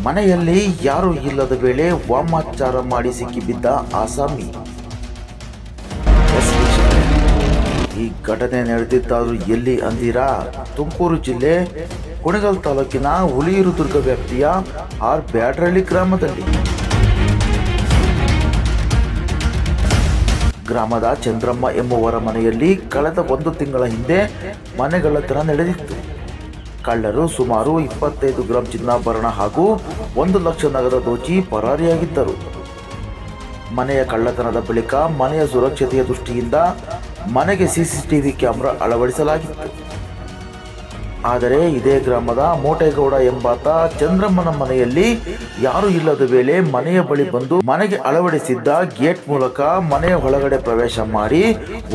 ಮನೆಯಲ್ಲಿ ಯಾರೂ ಇಲ್ಲದ ವೇಳೆ ವಾಮಾಚಾರ ಮಾಡಿ ಸಿಕ್ಕಿಬಿದ್ದ ಆಸಾಮಿ. ಈ ಘಟನೆ ನಡೆದಿದ್ದಾದ್ರೂ ಎಲ್ಲಿ ಅಂದಿರಾ? ತುಮಕೂರು ಜಿಲ್ಲೆ ಕುಣಿಗಲ್ ತಾಲೂಕಿನ ಹುಲಿಯೂರುದುರ್ಗ ವ್ಯಾಪ್ತಿಯ ಆರ್ ಬ್ಯಾಡ್ರಳ್ಳಿ ಗ್ರಾಮದಲ್ಲಿ. ಗ್ರಾಮದ ಚಂದ್ರಮ್ಮ ಎಂಬುವರ ಮನೆಯಲ್ಲಿ ಕಳೆದ 1 ತಿಂಗಳ ಹಿಂದೆ ಮನೆಗಳ್ಳತನ ನಡೆದಿತ್ತು. ಕಳ್ಳರು ಸುಮಾರು 25 ಗ್ರಾಂ ಚಿನ್ನಾಭರಣ ಹಾಗೂ 1 ಲಕ್ಷ ನಗದು ದೋಚಿ ಪರಾರಿಯಾಗಿದ್ದರು. ಮನೆಯ ಕಳ್ಳತನದ ಬಳಿಕ ಮನೆಯ ಸುರಕ್ಷತೆಯ ದೃಷ್ಟಿಯಿಂದ ಮನೆಗೆ ಸಿಸಿಟಿವಿ ಕ್ಯಾಮೆರಾ ಅಳವಡಿಸಲಾಗಿತ್ತು. ಆದರೆ ಇದೇ ಗ್ರಾಮದ ಮೋಟೇಗೌಡ ಎಂಬಾತ ಚಂದ್ರಮ್ಮನ ಮನೆಯಲ್ಲಿ ಯಾರೂ ಇಲ್ಲದ ವೇಳೆ ಮನೆಯ ಬಳಿ ಬಂದು ಮನೆಗೆ ಅಳವಡಿಸಿದ್ದ ಗೇಟ್ ಮೂಲಕ ಮನೆಯ ಒಳಗಡೆ ಪ್ರವೇಶ ಮಾಡಿ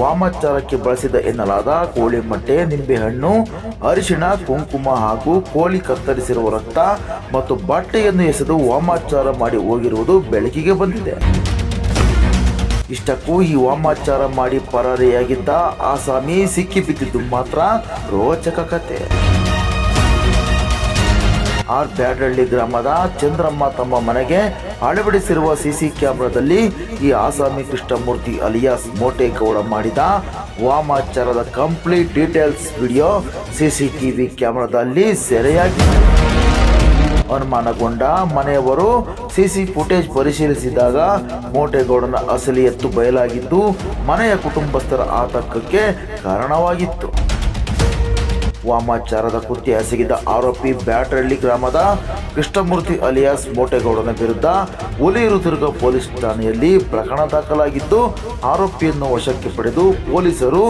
ವಾಮಾಚಾರಕ್ಕೆ ಬಳಸಿದ ಎನ್ನಲಾದ ಕೋಳಿ ಮೊಟ್ಟೆ, ನಿಂಬೆಹಣ್ಣು, ಅರಿಶಿಣ, ಕುಂಕುಮ ಹಾಗೂ ಕೋಳಿ ಕತ್ತರಿಸಿರುವ ರಕ್ತ ಮತ್ತು ಬಟ್ಟೆಯನ್ನು ಎಸೆದು ವಾಮಾಚಾರ ಮಾಡಿ ಹೋಗಿರುವುದು ಬೆಳಕಿಗೆ ಬಂದಿದೆ. ಇಷ್ಟಕ್ಕೂ ಈ ವಾಮಾಚಾರ ಮಾಡಿ ಪರಾರಿಯಾಗಿದ್ದ ಆಸಾಮಿ ಸಿಕ್ಕಿಬಿದ್ದಿದ್ದು ಮಾತ್ರ ರೋಚಕ ಕತೆ. ಆರ್ ಬ್ಯಾಡ್ರಳ್ಳಿ ಗ್ರಾಮದ ಚಂದ್ರಮ್ಮ ತಮ್ಮ ಮನೆಗೆ ಅಳವಡಿಸಿರುವ ಸಿಸಿ ಕ್ಯಾಮೆರಾದಲ್ಲಿ ಈ ಆಸಾಮಿ ಕೃಷ್ಣಮೂರ್ತಿ ಅಲಿಯಾಸ್ ಮೋಟೇಗೌಡ ಮಾಡಿದ ವಾಮಾಚಾರದ ಕಂಪ್ಲೀಟ್ ಡೀಟೇಲ್ಸ್ ವಿಡಿಯೋ ಸಿಸಿಟಿವಿ ಕ್ಯಾಮೆರಾದಲ್ಲಿ ಸೆರೆಯಾಗಿದೆ. ಅನುಮಾನಗೊಂಡ ಮನೆಯವರು ಸಿಸಿ ಫುಟೇಜ್ ಪರಿಶೀಲಿಸಿದಾಗ ಮೋಟೇಗೌಡನ ಅಸಲಿ ಎತ್ತು ಬಯಲಾಗಿದ್ದು ಮನೆಯ ಕುಟುಂಬಸ್ಥರ ಆತಂಕಕ್ಕೆ ಕಾರಣವಾಗಿತ್ತು. ವಾಮಾಚಾರದ ಕೃತ್ಯ ಎಸಗಿದ ಆರೋಪಿ ಬ್ಯಾಡ್ರಳ್ಳಿ ಗ್ರಾಮದ ಕೃಷ್ಣಮೂರ್ತಿ ಅಲಿಯಾಸ್ ಮೋಟೇಗೌಡನ ವಿರುದ್ಧ ಹುಲಿಯೂರುದುರ್ಗ ಪೊಲೀಸ್ ಠಾಣೆಯಲ್ಲಿ ಪ್ರಕರಣ ದಾಖಲಾಗಿದ್ದು ಆರೋಪಿಯನ್ನು ವಶಕ್ಕೆ ಪಡೆದು ಪೊಲೀಸರು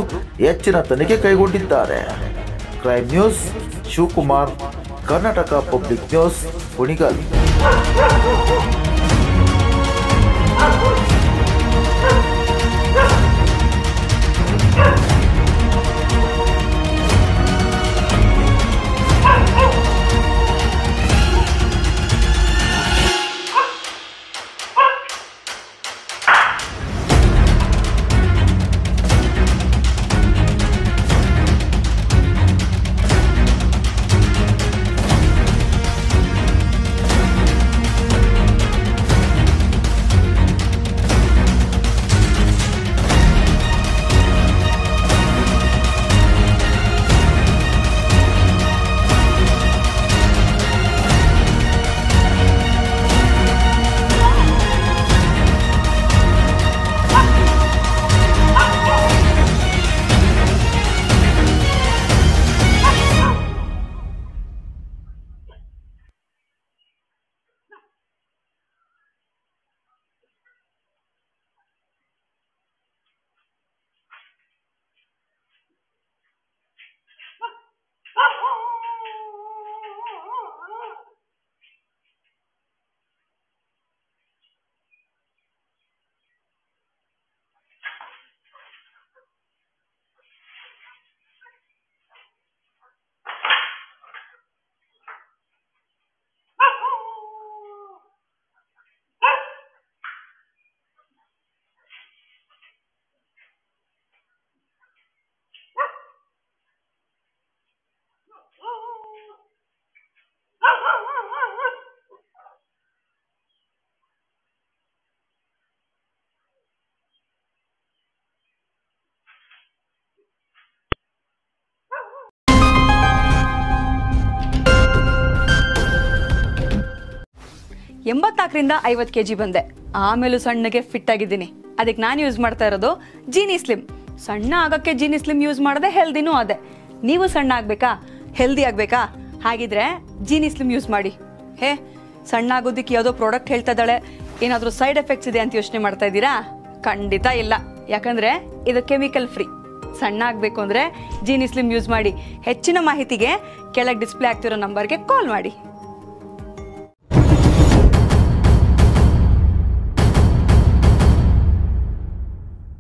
ಹೆಚ್ಚಿನ ತನಿಖೆ ಕೈಗೊಂಡಿದ್ದಾರೆ. Crime news, Shivakumar, Karnataka public news, Kunigal. ಎಂಬತ್ನಾಲ್ಕರಿಂದ 50 kg ಬಂದೆ. ಆಮೇಲೂ ಸಣ್ಣಗೆ ಫಿಟ್ ಆಗಿದ್ದೀನಿ. ಅದಕ್ಕೆ ನಾನು ಯೂಸ್ ಮಾಡ್ತಾ ಇರೋದು ಜೀನಿ ಸ್ಲಿಮ್. ಸಣ್ಣ ಆಗಕ್ಕೆ ಜೀನಿ ಸ್ಲಿಮ್ ಯೂಸ್ ಮಾಡಿದೆ, ಹೆಲ್ದಿನೂ ಅದೇ. ನೀವು ಸಣ್ಣ ಆಗಬೇಕಾ, ಹೆಲ್ದಿ ಆಗಬೇಕಾ? ಹಾಗಿದ್ರೆ ಜೀನಿ ಸ್ಲಿಮ್ ಯೂಸ್ ಮಾಡಿ. ಸಣ್ಣ ಆಗೋದಕ್ಕೆ ಯಾವುದೋ ಪ್ರಾಡಕ್ಟ್ ಹೇಳ್ತಾ ಇದ್ದಾಳೆ, ಏನಾದರೂ ಸೈಡ್ ಎಫೆಕ್ಟ್ಸ್ ಇದೆ ಅಂತ ಯೋಚನೆ ಮಾಡ್ತಾ ಇದ್ದೀರಾ? ಖಂಡಿತ ಇಲ್ಲ, ಯಾಕಂದರೆ ಇದು ಕೆಮಿಕಲ್ ಫ್ರೀ. ಸಣ್ಣ ಆಗಬೇಕು ಅಂದರೆ ಜೀನಿ ಸ್ಲಿಮ್ ಯೂಸ್ ಮಾಡಿ. ಹೆಚ್ಚಿನ ಮಾಹಿತಿಗೆ ಕೆಳಗೆ ಡಿಸ್ಪ್ಲೇ ಆಗ್ತಿರೋ ನಂಬರ್ಗೆ ಕಾಲ್ ಮಾಡಿ.